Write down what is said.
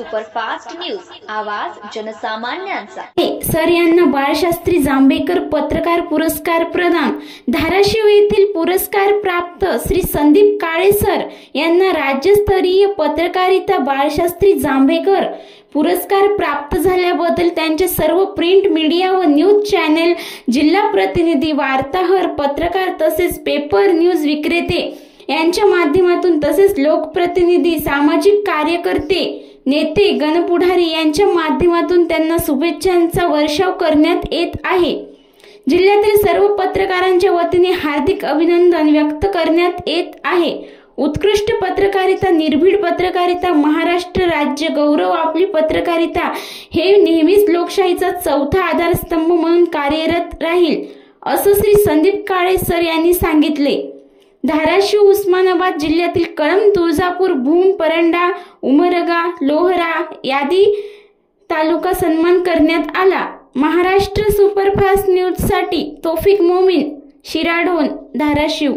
Superfast news, आवाज जनसामान्यांचा। Sir यांना बाळशास्त्री जांभेकर पत्रकार पुरस्कार प्रदान। धाराशिव येथील पुरस्कार प्राप्त श्री संदीप काळे सर यांना राज्यस्तरीय पत्रकारिता बाळशास्त्री जांभेकर पुरस्कार प्राप्त झाल्याबद्दल त्यांचे सर्व प्रिंट मीडिया व न्यूज चॅनेल, जिल्हा प्रतिनिधी, वार्ताहर, पत्रकार तसेच पेपर न्यूज विक्रेते यांच्या माध्यमातून तसेच लोकप्रतिनिधी, सामाजिक कार्यकर्ते, नेते, गणपुढारी यांच्या माध्यमातून त्यांना शुभेच्छांचा वर्षाव करण्यात येत आहे। जिल्ह्यातील सर्व पत्रकारांच्या वतीने हार्दिक अभिनंदन व्यक्त करण्यात येत आहे। उत्कृष्ट पत्रकारिता, निर्भीड पत्रकारिता, महाराष्ट्र राज्य गौरव आपली पत्रकारिता हे नेहमीच लोकशाहीचा चौथा आधारस्तंभ म्हणून कार्यरत राहील, असं श्री संदीप काळे सर यांनी सांगितले। धाराशिव, उस्मानाबाद जिल्ह्यातील कळंब, तुळजापूर, भूम, परंडा, उमरगा, लोहरा यादी तालुका सन्मान करण्यात आला। महाराष्ट्र सुपरफास्ट न्यूज साठी तौफिक मोमीन, शिराढोण, धाराशिव।